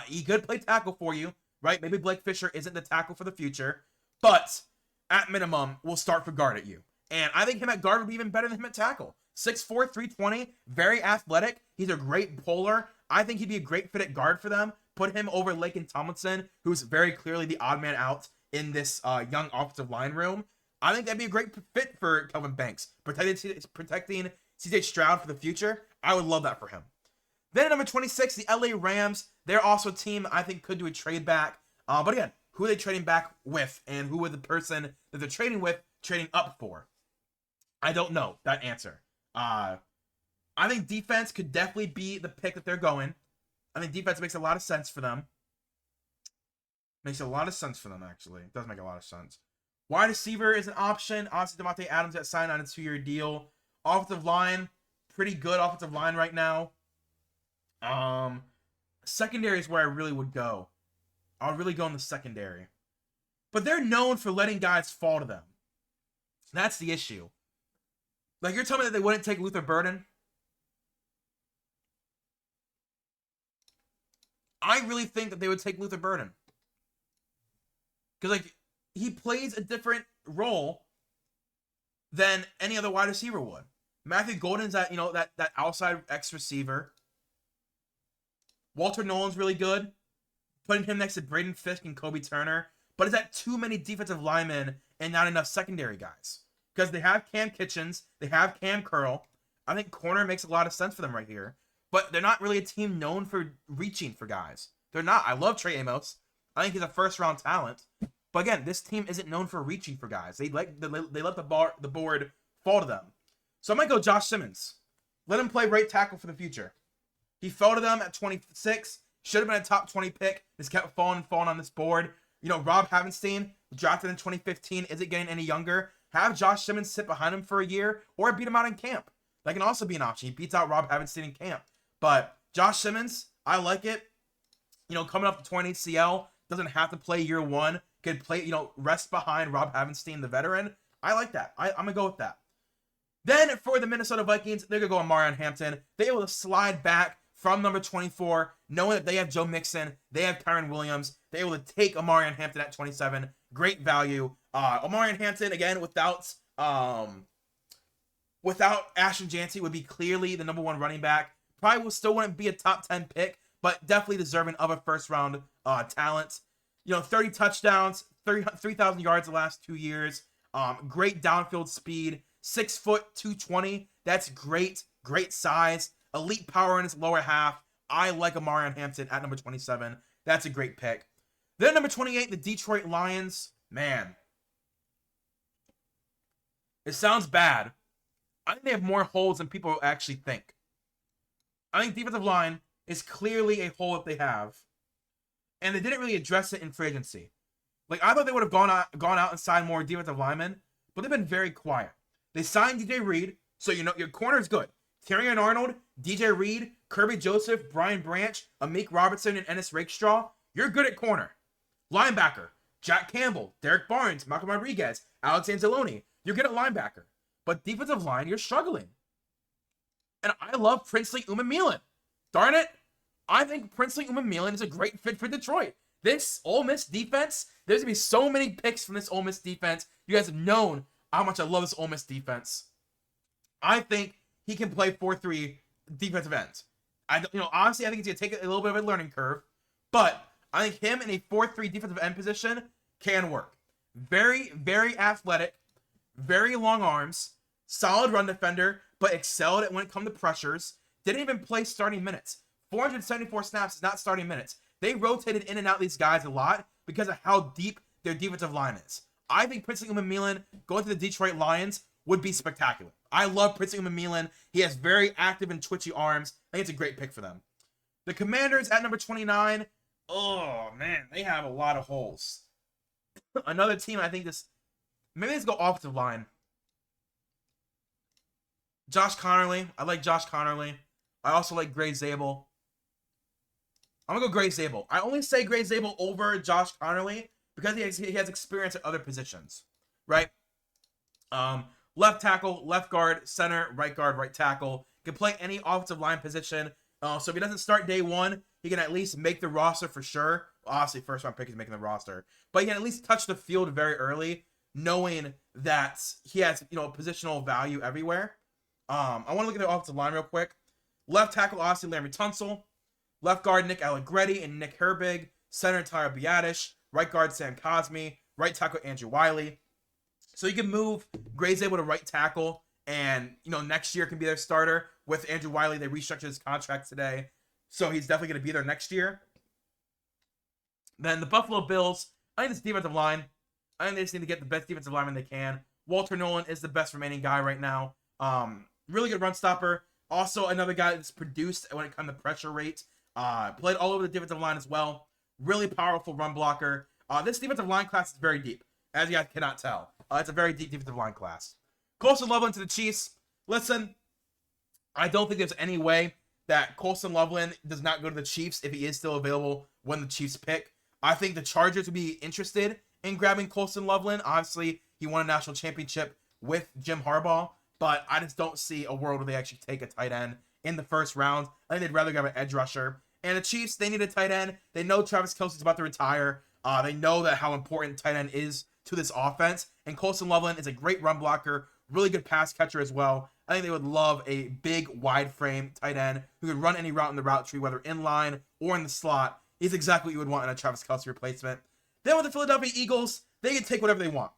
Speaker 1: he could play tackle for you, right? Maybe Blake Fisher isn't the tackle for the future. But at minimum, will start for guard at you. And I think him at guard would be even better than him at tackle. 6'4", 320, very athletic. He's a great bowler. I think he'd be a great fit at guard for them. Put him over Laken Tomlinson, who's very clearly the odd man out in this young offensive line room. I think that'd be a great fit for Kelvin Banks, protecting CJ Stroud for the future. I would love that for him. Then at number 26, the LA Rams. They're also a team I think could do a trade back. But again, who are they trading back with, and who would the person that they're trading with trading up for? I don't know that answer. I think defense could definitely be the pick that they're going. I think defense makes a lot of sense for them. Makes a lot of sense for them, actually. It does make a lot of sense. Wide receiver is an option. Obviously, Devontae Adams got signed on a 2-year deal. Offensive line, pretty good offensive line right now. Secondary is where I really would go. I would really go in the secondary. But they're known for letting guys fall to them. That's the issue. Like, you're telling me that they wouldn't take Luther Burden? I really think that they would take Luther Burden. Because, like, he plays a different role than any other wide receiver would. Matthew Golden's that, that outside X receiver. Walter Nolan's really good. Putting him next to Braden Fisk and Kobe Turner. But is that too many defensive linemen and not enough secondary guys? Because they have Cam Kitchens. They have Cam Curl. I think corner makes a lot of sense for them right here. But they're not really a team known for reaching for guys. They're not. I love Trey Amos. I think he's a first-round talent. But again, this team isn't known for reaching for guys. They let the board fall to them. So I might go Josh Simmons. Let him play right tackle for the future. He fell to them at 26. Should have been a top 20 pick. Just kept falling on this board. Rob Havenstein, drafted in 2015, isn't getting any younger. Have Josh Simmons sit behind him for a year or beat him out in camp. That can also be an option. He beats out Rob Havenstein in camp. But Josh Simmons, I like it. Coming up to 20 ACL, doesn't have to play year one. Could play, rest behind Rob Havenstein, the veteran. I like that. I'm going to go with that. Then for the Minnesota Vikings, they're going to go Omarion Hampton. They're able to slide back from number 24, knowing that they have Joe Mixon, they have Kyron Williams. They're able to take Omarion Hampton at 27. Great value. Omarion Hampton, again, without Ashton Jancy, would be clearly the number one running back. Probably still wouldn't be a top 10 pick, but definitely deserving of a first-round talent. 30 touchdowns, 3,000 yards the last 2 years. Great downfield speed. 6 foot, 220. That's great. Great size. Elite power in his lower half. I like Omarion Hampton at number 27. That's a great pick. Then number 28, the Detroit Lions. Man. It sounds bad. I think they have more holes than people actually think. I think defensive line is clearly a hole that they have. And they didn't really address it in free agency. Like, I thought they would have gone out and signed more defensive linemen, but they've been very quiet. They signed DJ Reed, so your corner is good. Terrion Arnold, DJ Reed, Kirby Joseph, Brian Branch, Amik Robertson, and Ennis Rakestraw. You're good at corner. Linebacker, Jack Campbell, Derek Barnes, Malcolm Rodriguez, Alex Anzalone. You're good at linebacker. But defensive line, you're struggling. And I love Princely Umamelan. Darn it. I think Princely Umamelan is a great fit for Detroit. This Ole Miss defense, there's going to be so many picks from this Ole Miss defense. You guys have known how much I love this Ole Miss defense. I think he can play 4-3 defensive ends. Honestly, I think he's going to take a little bit of a learning curve. But I think him in a 4-3 defensive end position can work. Very, very athletic. Very long arms. Solid run defender, but excelled at when it comes to pressures. Didn't even play starting minutes. 474 snaps is not starting minutes. They rotated in and out these guys a lot because of how deep their defensive line is. I think Princely Umamelan going to the Detroit Lions would be spectacular. I love Princely Umamelan. He has very active and twitchy arms. I think it's a great pick for them. The Commanders at number 29. Oh, man. They have a lot of holes. Another team, I think maybe let's go offensive line. Josh Connerly. I like Josh Connerly. I also like Gray Zabel. I'm going to go Gray Zabel. I only say Gray Zabel over Josh Connerly because he has experience at other positions, right? Left tackle, left guard, center, right guard, right tackle. Can play any offensive line position. So if he doesn't start day one, he can at least make the roster for sure. Obviously, first round pick is making the roster. But he can at least touch the field very early, knowing that he has, positional value everywhere. I want to look at the offensive line real quick. Left tackle, obviously, Larry Tunsil. Left guard, Nick Allegretti and Nick Herbig. Center, Tyler Biadasz. Right guard, Sam Cosme. right tackle Andrew Wiley. So you can move Gray's able to right tackle, and next year can be their starter. With Andrew Wiley, they restructured his contract today, so he's definitely going to be there next year. Then the Buffalo Bills, I think this defensive line, I think they just need to get the best defensive lineman they can. Walter Nolan is the best remaining guy right now. Really good run stopper. Also another guy that's produced when it comes to pressure rate. Played all over the defensive line as well. Really powerful run blocker. This defensive line class is very deep, as you guys cannot tell. It's a very deep defensive line class. Colson Loveland to the Chiefs. Listen, I don't think there's any way that Colson Loveland does not go to the Chiefs if he is still available when the Chiefs pick. I think the Chargers would be interested in grabbing Colson Loveland. Obviously, he won a national championship with Jim Harbaugh, but I just don't see a world where they actually take a tight end in the first round. I think they'd rather grab an edge rusher. And the Chiefs, they need a tight end. They know Travis Kelce's about to retire. They know that how important tight end is to this offense. And Colson Loveland is a great run blocker, really good pass catcher as well. I think they would love a big, wide frame tight end who can run any route in the route tree, whether in line or in the slot. He's exactly what you would want in a Travis Kelce replacement. Then with the Philadelphia Eagles, they can take whatever they want.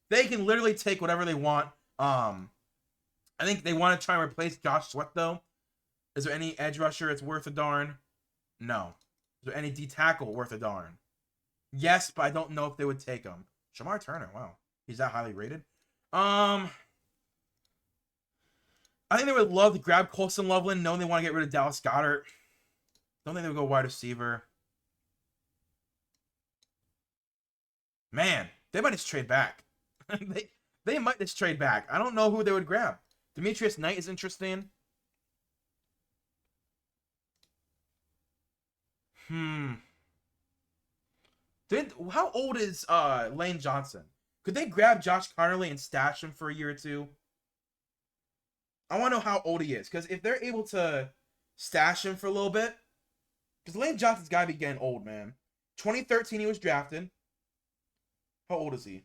Speaker 1: They can literally take whatever they want. I think they want to try and replace Josh Sweat, though. Is there any edge rusher it's worth a darn? No. Is there any D tackle worth a darn? Yes, but I don't know if they would take him. Shamar Turner, wow. He's that highly rated. I think they would love to grab Colson Loveland, knowing they want to get rid of Dallas Goedert. Don't think they would go wide receiver. Man, they might just trade back. they might just trade back. I don't know who they would grab. Demetrius Knight is interesting. How old is Lane Johnson? Could they grab Josh Connerly and stash him for a year or two? I want to know how old he is, because if they're able to stash him for a little bit, because Lane Johnson's got to be getting old, man. 2013 he was drafted. How old is he?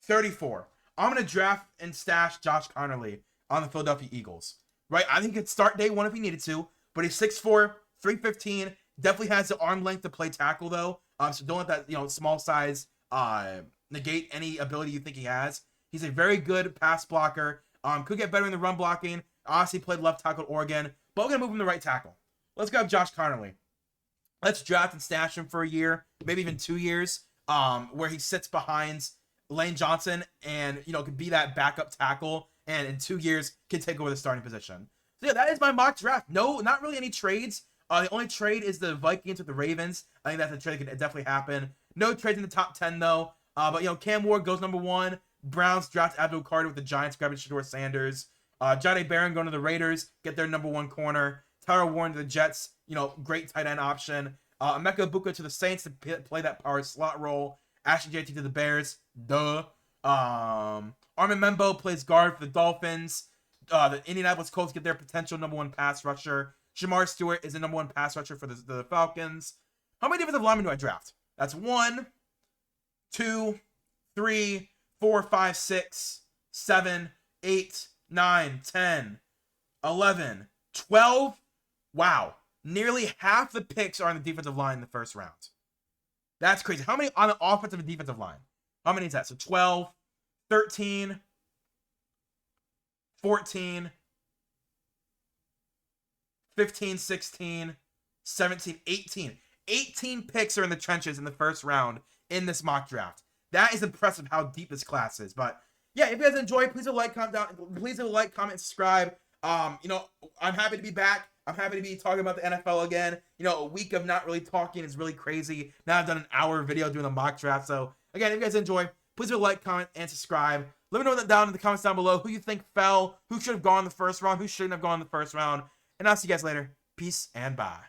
Speaker 1: 34. I'm going to draft and stash Josh Connerly on the Philadelphia Eagles. Right? I think he could start day one if he needed to, but he's 6'4", 315. Definitely has the arm length to play tackle, though. So don't let that small size negate any ability you think he has. He's a very good pass blocker. Could get better in the run blocking. Obviously played left tackle at Oregon, but we're going to move him to right tackle. Let's grab Josh Connerly. Let's draft and stash him for a year, maybe even 2 years, where he sits behind Lane Johnson and, could be that backup tackle, and in 2 years can take over the starting position. So yeah, that is my mock draft. No, not really any trades. The only trade is the Vikings with the Ravens. I think that's a trade that could definitely happen. No trades in the top 10, though. But, Cam Ward goes number 1. Browns draft Abdul Carter with the Giants, grabbing Shedeur Sanders. Jahdae Barron going to the Raiders, get their number 1 corner. Tyler Warren to the Jets, great tight end option. Emeka Egbuka to the Saints to play that power slot role. Ashton JT to the Bears, duh. Armin Membo plays guard for the Dolphins. The Indianapolis Colts get their potential number 1 pass rusher. Shamar Stewart is the number 1 pass rusher for the Falcons. How many defensive linemen do I draft? That's 1, 2, 3, 4, 5, 6, 7, 8, 9, 10, 11, 12. Wow. Nearly half the picks are on the defensive line in the first round. That's crazy. How many on the offensive and defensive line? How many is that? So 12, 13, 14, 15, 16, 17, 18. 18 picks are in the trenches in the first round in this mock draft. That is impressive how deep this class is. But yeah, if you guys enjoyed, please leave a like, comment, subscribe. I'm happy to be back. I'm happy to be talking about the NFL again. A week of not really talking is really crazy. Now I've done an hour video doing a mock draft. So again, if you guys enjoy, please leave a like, comment, and subscribe. Let me know down in the comments down below who you think fell, who should have gone in the first round, who shouldn't have gone in the first round. And I'll see you guys later. Peace and bye.